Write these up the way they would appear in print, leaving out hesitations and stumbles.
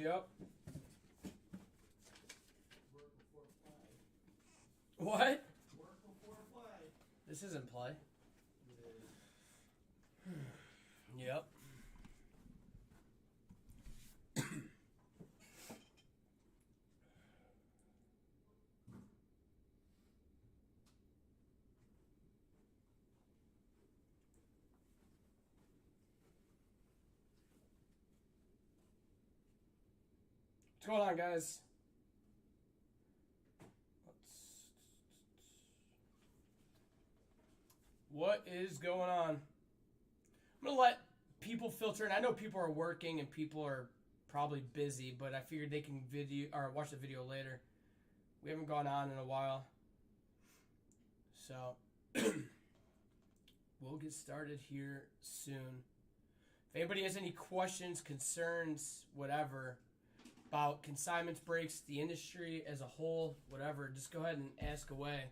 Yep. What? Work before play. This isn't play. It is. Yep. What's going on, guys? What is going on? I'm going to let people filter in. I know people are working and people are probably busy, but I figured they can video or watch the video later. We haven't gone on in a while. So we'll get started here soon. If anybody has any questions, concerns, whatever, about consignments, breaks, the industry as a whole, whatever, just go ahead and ask away.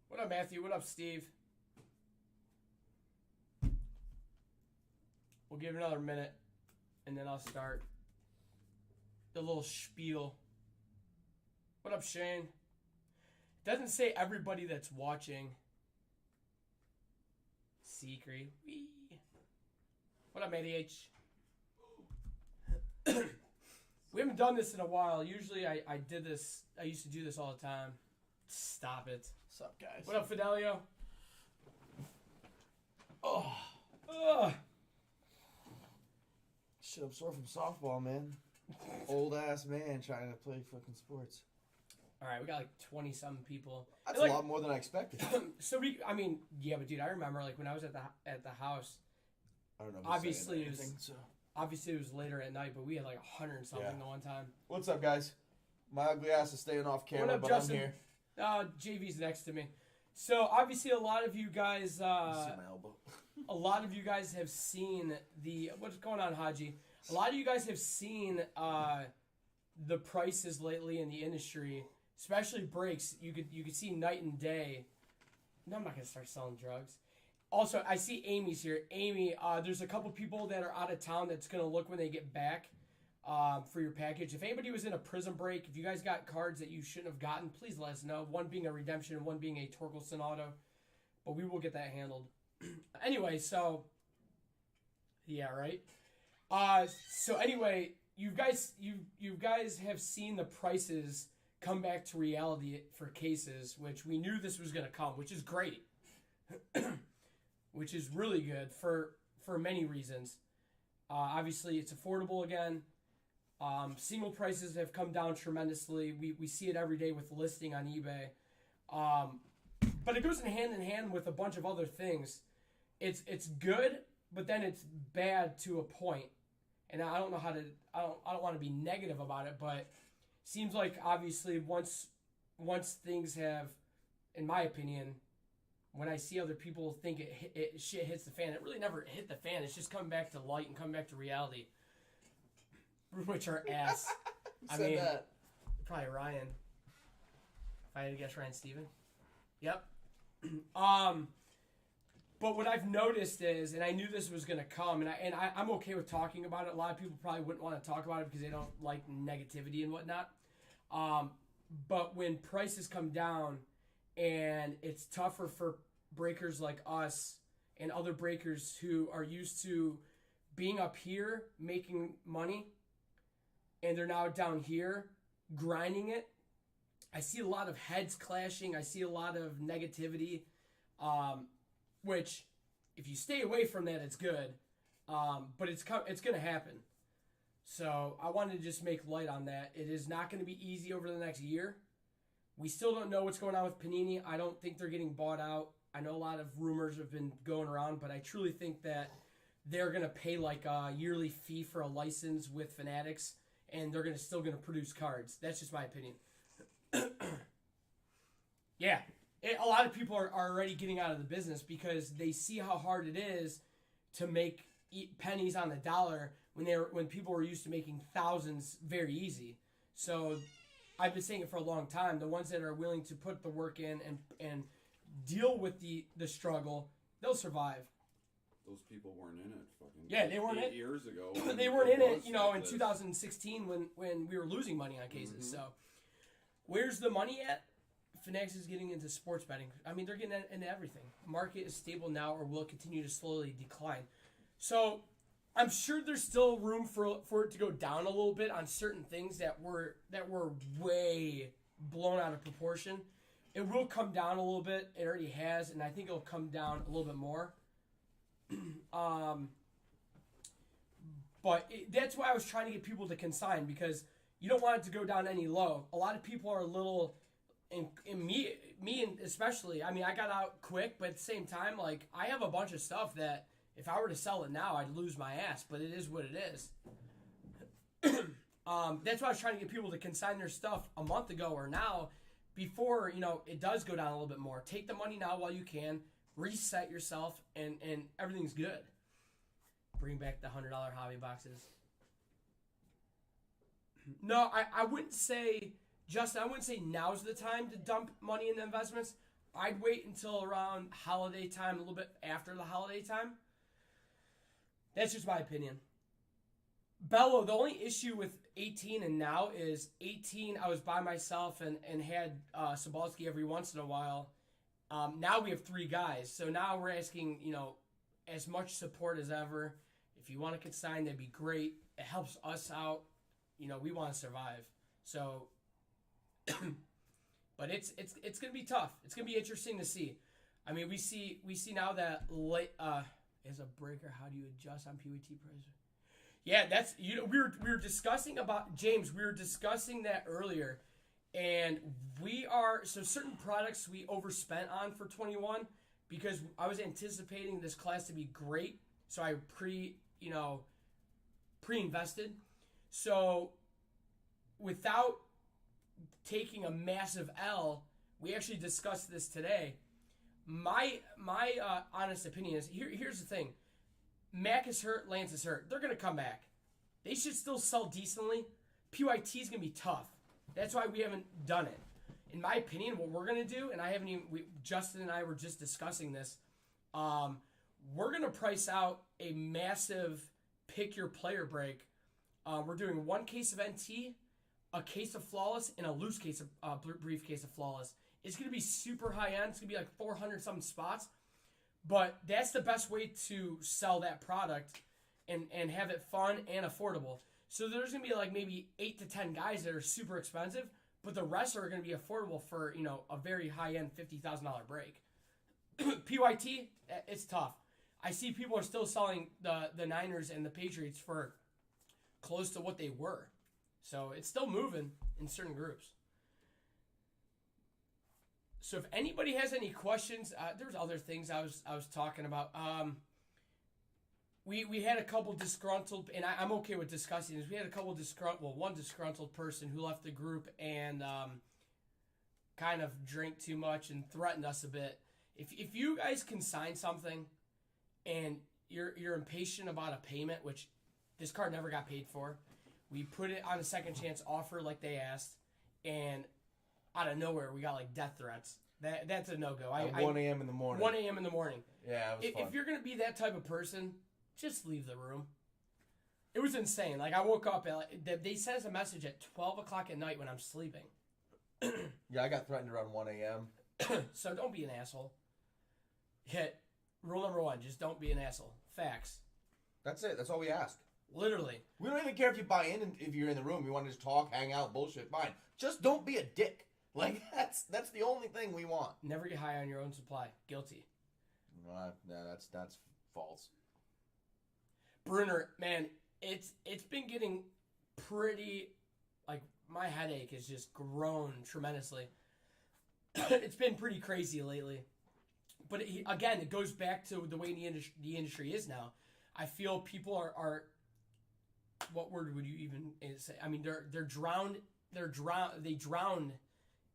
What up, Matthew? What up, Steve? We'll give it another minute, and then I'll start the little spiel. What up, Shane? It doesn't say everybody that's watching. Secret. Wee. What up, ADH? We haven't done this in a while. Usually I did this. I used to do this all the time. Stop it. What's up, guys? What up, Fidelio? Oh. Shit, I'm sore from softball, man. Old ass man trying to play fucking sports. All right, we got like 20-something people. That's like, a lot more than I expected. Yeah, but dude, I remember like when I was at the house. I don't know. If Obviously, it it was later at night, but we had like 100 and something the one time. What's up, guys? My ugly ass is staying off camera, what up, but Justin? I'm here. JV's next to me. So obviously, a lot of you guys, See my elbow. a lot of you guys have seen what's going on, Haji. A lot of you guys have seen the prices lately in the industry, especially breaks. You could see night and day. No, I'm not gonna start selling drugs. Also, I see Amy's here. Amy, there's a couple people that are out of town that's gonna look when they get back for your package. If anybody was in a prison break, if you guys got cards that you shouldn't have gotten, please let us know. One being a redemption and one being a Torkelson auto. But we will get that handled. Anyway, so yeah, right. So anyway, you guys have seen the prices come back to reality for cases, which we knew this was going to come, which is great, which is really good for many reasons. Obviously, it's affordable again. Single prices have come down tremendously. We see it every day with listing on eBay. But it goes in hand with a bunch of other things. It's good, but then it's bad to a point. And I don't know how to. I don't want to be negative about it, but seems like obviously once things have, in my opinion, when I see other people think shit hits the fan, it really never hit the fan. It's just coming back to light and coming back to reality, which are ass. I mean, that? Probably Ryan. If I had to guess, Ryan Steven. Yep. But what I've noticed is, and I knew this was going to come, and I'm okay with talking about it. A lot of people probably wouldn't want to talk about it because they don't like negativity and whatnot. But when prices come down, and it's tougher for breakers like us and other breakers who are used to being up here making money, and they're now down here grinding it. I see a lot of heads clashing. I see a lot of negativity. Which, if you stay away from that, it's good. But it's going to happen. So I wanted to just make light on that. It is not going to be easy over the next year. We still don't know what's going on with Panini. I don't think they're getting bought out. I know a lot of rumors have been going around, but I truly think that they're going to pay like a yearly fee for a license with Fanatics, and they're still going to produce cards. That's just my opinion. Yeah. A lot of people are already getting out of the business because they see how hard it is to make pennies on the dollar when people were used to making thousands very easy. So I've been saying it for a long time. The ones that are willing to put the work in and deal with the struggle, they'll survive. Those people weren't in it fucking they weren't 8 in years ago. they weren't in it, in 2016 when we were losing money on cases. So where's the money at? Fanatics is getting into sports betting. I mean, they're getting into everything. Market is stable now or will continue to slowly decline. So I'm sure there's still room for it to go down a little bit on certain things that were way blown out of proportion. It will come down a little bit. It already has, and I think it'll come down a little bit more. That's why I was trying to get people to consign, because you don't want it to go down any low. A lot of people are a little, and me and especially, I mean, I got out quick, but at the same time, like, I have a bunch of stuff that if I were to sell it now, I'd lose my ass, but it is what it is. That's why I was trying to get people to consign their stuff a month ago or now, before, it does go down a little bit more. Take the money now while you can, reset yourself, and everything's good. Bring back the $100 hobby boxes. No, I wouldn't say, Justin, I wouldn't say now's the time to dump money in the investments. I'd wait until around holiday time, a little bit after the holiday time. That's just my opinion. Bello, the only issue with 18 and now is 18, I was by myself and had Sobalski every once in a while. Now we have 3 guys. So now we're asking, as much support as ever. If you want to consign, that'd be great. It helps us out. We want to survive. So, but it's going to be tough. It's going to be interesting to see. I mean, we see now that as a breaker, how do you adjust on PWT price? Yeah, that's we were discussing about James. We were discussing that earlier, and certain products we overspent on for 21 because I was anticipating this class to be great, so I pre-invested. So without taking a massive L, we actually discussed this today. My honest opinion is here's the thing. Mac is hurt, Lance is hurt. They're going to come back. They should still sell decently. PYT is going to be tough. That's why we haven't done it. In my opinion, what we're going to do, and Justin and I were just discussing this, we're going to price out a massive pick your player break. We're doing 1 case of NT, a case of Flawless, and a loose case of briefcase of Flawless. It's going to be super high end. It's going to be like 400 something spots. But that's the best way to sell that product and have it fun and affordable. So there's going to be like maybe 8 to 10 guys that are super expensive, but the rest are going to be affordable for, a very high-end $50,000 break. PYT, it's tough. I see people are still selling the Niners and the Patriots for close to what they were. So it's still moving in certain groups. So if anybody has any questions, there's other things I was talking about. We had a couple disgruntled, and I'm okay with discussing this. We had a couple one disgruntled person who left the group and kind of drank too much and threatened us a bit. If you guys can sign something and you're impatient about a payment, which this card never got paid for, we put it on a second chance offer like they asked, and out of nowhere, we got like death threats. That's a no-go. At 1 a.m. in the morning. 1 a.m. in the morning. Yeah, it was fun. If you're going to be that type of person, just leave the room. It was insane. Like, I woke up, they sent us a message at 12 o'clock at night when I'm sleeping. Yeah, I got threatened around 1 a.m. So don't be an asshole. Rule number 1, just don't be an asshole. Facts. That's it. That's all we ask. Literally. We don't even care if you buy in and if you're in the room. We want to just talk, hang out, bullshit. Fine. Just don't be a dick. Like, that's the only thing we want. Never get high on your own supply. Guilty. No, that's false. Bruner, man, it's been getting pretty, like, my headache has just grown tremendously. It's been pretty crazy lately. But again, it goes back to the way the industry is now. I feel people are what word would you even say? I mean, they drowned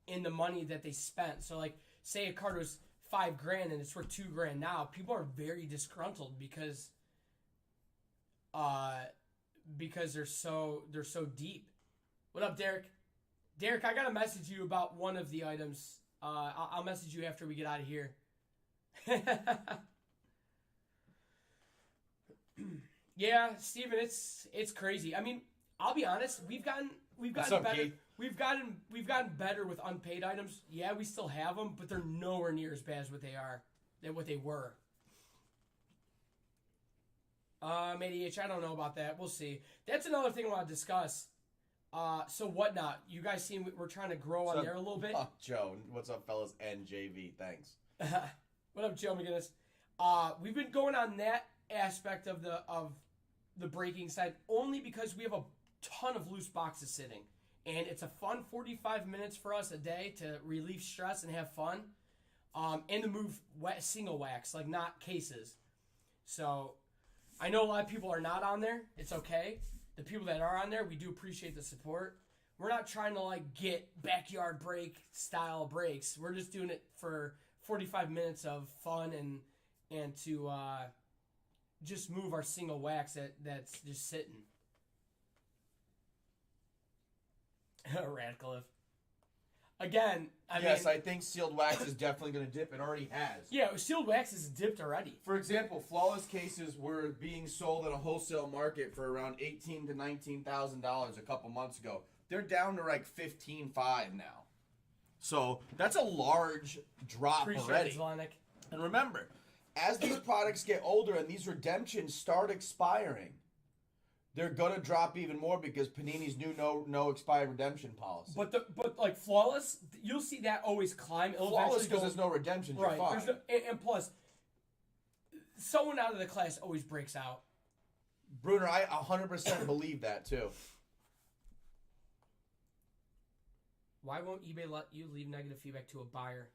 in the money that they spent. So, like, say a card was $5,000 and it's worth $2,000 now. People are very disgruntled because because they're so deep. What up, Derek? Derek, I gotta message you about one of the items. I'll message you after we get out of here. Yeah, Steven, it's crazy. I mean, I'll be honest. We've gotten up, better. Keith? We've gotten better with unpaid items. Yeah, we still have them, but they're nowhere near as bad as what they were. 80H, I don't know about that. We'll see. That's another thing I want to discuss. So Whatnot, you guys seem we're trying to grow on there a little bit. Oh, Joe, what's up, fellas? NJV, thanks. What up, Joe McGinnis? We've been going on that aspect of the breaking side only because we have a ton of loose boxes sitting, and it's a fun 45 minutes for us a day to relieve stress and have fun, and to move single wax, like not cases. So I know a lot of people are not on there. It's okay. The people that are on there, we do appreciate the support. We're not trying to like get backyard break style breaks. We're just doing it for 45 minutes of fun and to just move our single wax that's just sitting. Radcliffe. Again, I mean, I think sealed wax is definitely going to dip. It already has. Yeah, sealed wax is dipped already. For example, flawless cases were being sold in a wholesale market for around $18,000 to $19,000 a couple months ago. They're down to like $15,500 now. So that's a large drop Appreciate already. it, Zlonic. And remember, as these products get older and these redemptions start expiring, they're gonna drop even more because Panini's new no expired redemption policy. But like flawless, you'll see that always climb. It'll Flawless eventually because go- there's no redemptions. Right. You're fine. And plus, someone out of the class always breaks out. Bruner, I 100% believe that too. Why won't eBay let you leave negative feedback to a buyer?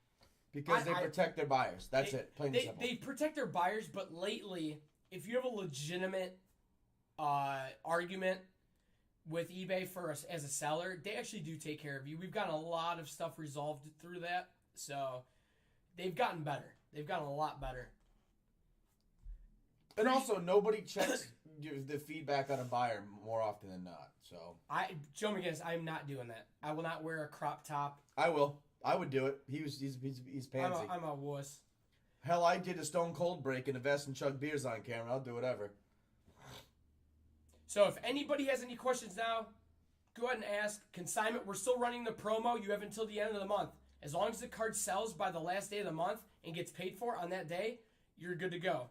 Because they protect their buyers. That's it. Plain and simple. They protect their buyers, but lately, if you have a legitimate argument with eBay for us as a seller, they actually do take care of you. We've gotten a lot of stuff resolved through that, so they've gotten better. They've gotten a lot better. And also, nobody checks the feedback on a buyer more often than not. So Joe McGinnis, I'm not doing that. I will not wear a crop top. I will. I would do it. He's pansy. I'm a wuss. Hell, I did a Stone Cold break in a vest and chug beers on camera. I'll do whatever. So if anybody has any questions now, go ahead and ask. Consignment, we're still running the promo. You have until the end of the month. As long as the card sells by the last day of the month and gets paid for on that day, you're good to go.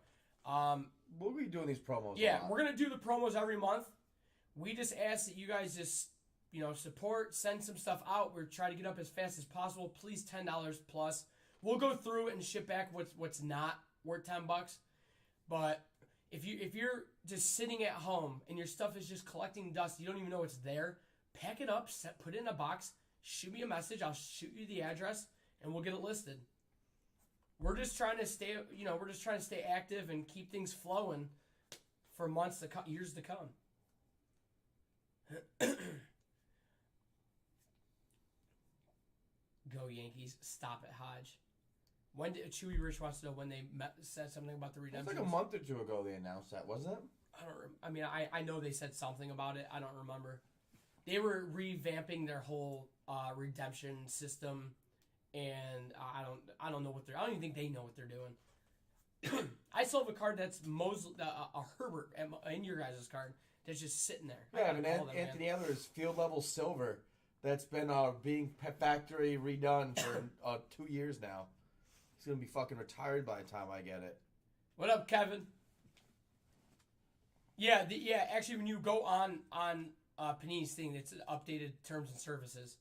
We'll be doing these promos. Yeah, we're going to do the promos every month. We just ask that you guys just, support, send some stuff out. We're trying to get up as fast as possible. Please, $10 plus. We'll go through it and ship back what's not worth $10. But if you're just sitting at home and your stuff is just collecting dust, you don't even know it's there, pack it up, put it in a box, shoot me a message, I'll shoot you the address, and we'll get it listed. We're just trying to stay, stay active and keep things flowing for months years to come. Go Yankees! Stop it, Hodge. When did Chewy Rich wants to know when they said something about the redemption? It's like a month or two ago they announced that, wasn't it? I know they said something about it. I don't remember. They were revamping their whole redemption system, and I don't know what I don't even think they know what they're doing. I still have a card that's a Herbert in your guys' card that's just sitting there. Yeah, Anthony Eller's field level silver that's been being factory redone for 2 years now. He's gonna be fucking retired by the time I get it. What up, Kevin? Yeah, actually, when you go on Panini's thing, it's updated terms and services.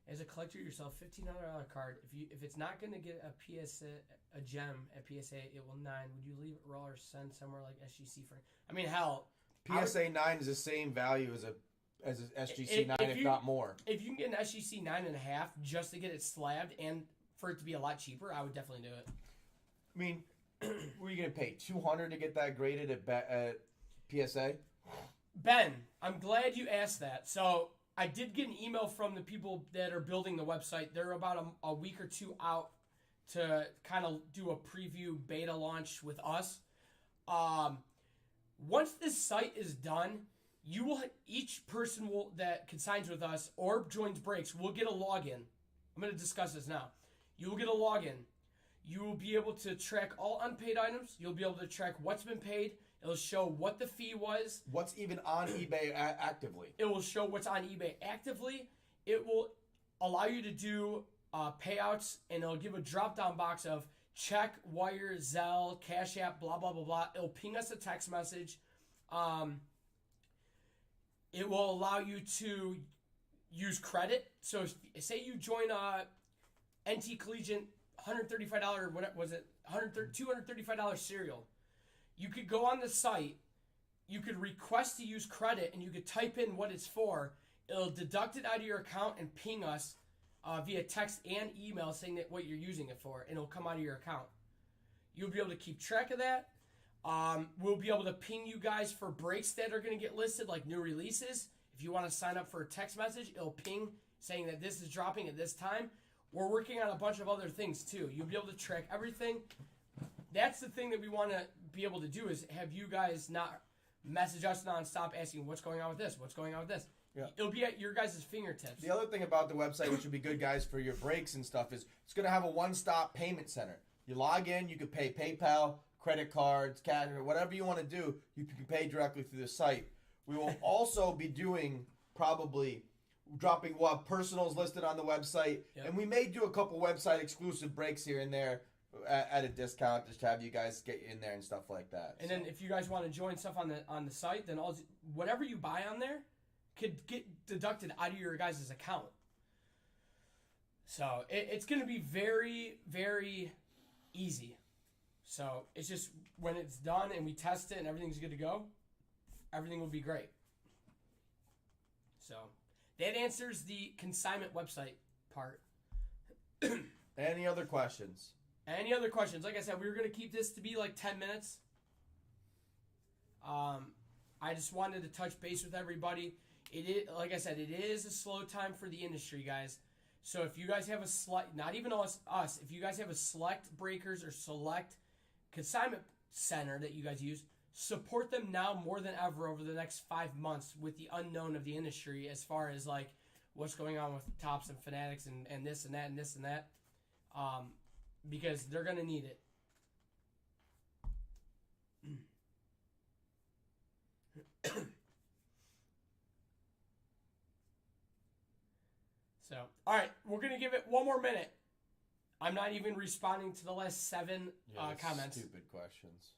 As a collector yourself, $1,500 card. If it's not going to get a gem at PSA, it will 9. Would you leave it raw or send somewhere like SGC for? I mean, hell, PSA 9 is the same value as an SGC 9, if not more. If you can get an SGC 9.5 just to get it slabbed and for it to be a lot cheaper, I would definitely do it. I mean, what are you going to pay? $200 to get that graded at PSA? Ben, I'm glad you asked that. So I did get an email from the people that are building the website. They're about a week or two out to kind of do a preview beta launch with us. Once this site is done, each person that consigns with us or joins breaks will get a login. I'm going to discuss this now. You will get a login. You will be able to track all unpaid items. You'll be able to track what's been paid. It'll show what the fee was. What's even on eBay actively. It will show what's on eBay actively. It will allow you to do payouts, and it'll give a drop-down box of check, wire, Zelle, Cash App, blah, blah, blah, blah. It'll ping us a text message. It will allow you to use credit. So say you join NT Collegiate $135, what was it? $235 cereal. You could go on the site, you could request to use credit, and you could type in what it's for. It'll deduct it out of your account and ping us via text and email saying that what you're using it for, and it'll come out of your account. You'll be able to keep track of that. We'll be able to ping you guys for breaks that are going to get listed, like new releases. If you want to sign up for a text message, it'll ping saying that this is dropping at this time. We're working on a bunch of other things too. You'll be able to track everything. That's the thing that we want to be able to do, is have you guys not message us nonstop asking what's going on with this, what's going on with this. Yeah. It'll be at your guys' fingertips. The other thing about the website, which would be good, guys, for your breaks and stuff, is it's going to have a one-stop payment center. You log in, you can pay PayPal, credit cards, cash, or whatever you want to do, you can pay directly through the site. We will also be doing we'll have personals listed on the website, and we may do a couple website exclusive breaks here and there at a discount, just to have you guys get in there and stuff like that. And then if you guys want to join stuff on the site, then whatever you buy on there could get deducted out of your guys' account. So it's going to be very, very easy. So it's just when it's done and we test it and everything's good to go, everything will be great. So that answers the consignment website part. Any other questions? Any other questions? Like I said, we were going to keep this to be like 10 minutes. I just wanted to touch base with everybody. It is, like I said, it is a slow time for the industry, guys. So if you guys have not even us, if you guys have a select breakers or select consignment center that you guys use, support them now more than ever over the next 5 months with the unknown of the industry as far as like what's going on with Tops and Fanatics and this and that and this and that. Because they're going to need it. So, all right, we're going to give it one more minute. I'm not even responding to the last 7 comments. Stupid questions.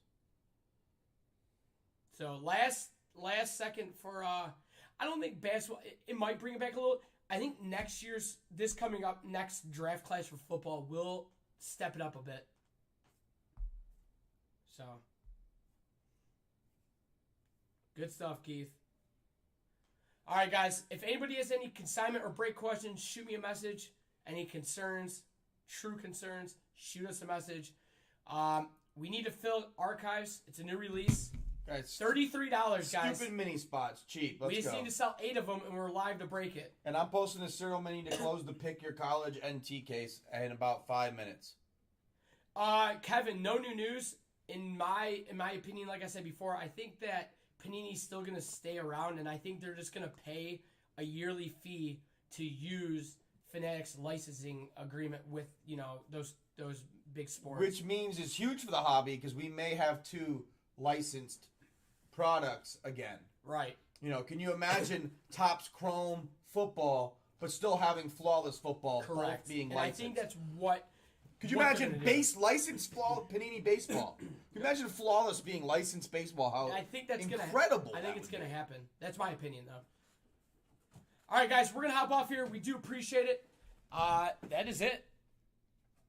So, last second for, I don't think basketball, it might bring it back a little. I think this coming up next draft class for football will step it up a bit. So, good stuff, Keith. All right, guys. If anybody has any consignment or break questions, shoot me a message. Any concerns, true concerns, shoot us a message. We need to fill archives. It's a new release. Guys, $33, guys. Stupid mini spots, cheap. Let's go. We just need to sell 8 of them, and we're live to break it. And I'm posting a serial mini to close the Pick Your College NT case in about 5 minutes. Kevin, no new news. In my opinion, like I said before, I think that Panini's still going to stay around, and I think they're just going to pay a yearly fee to use Fanatics licensing agreement with, those big sports. Which means it's huge for the hobby because we may have 2 licensed products again. Right. Can you imagine Topps Chrome football, but still having flawless football, correct, both being and licensed? I think that's what. Could you imagine licensed Panini baseball? Could you imagine flawless being licensed baseball? How I think that's incredible! I think it's gonna happen. That's my opinion, though. All right, guys, we're gonna hop off here. We do appreciate it. That is it.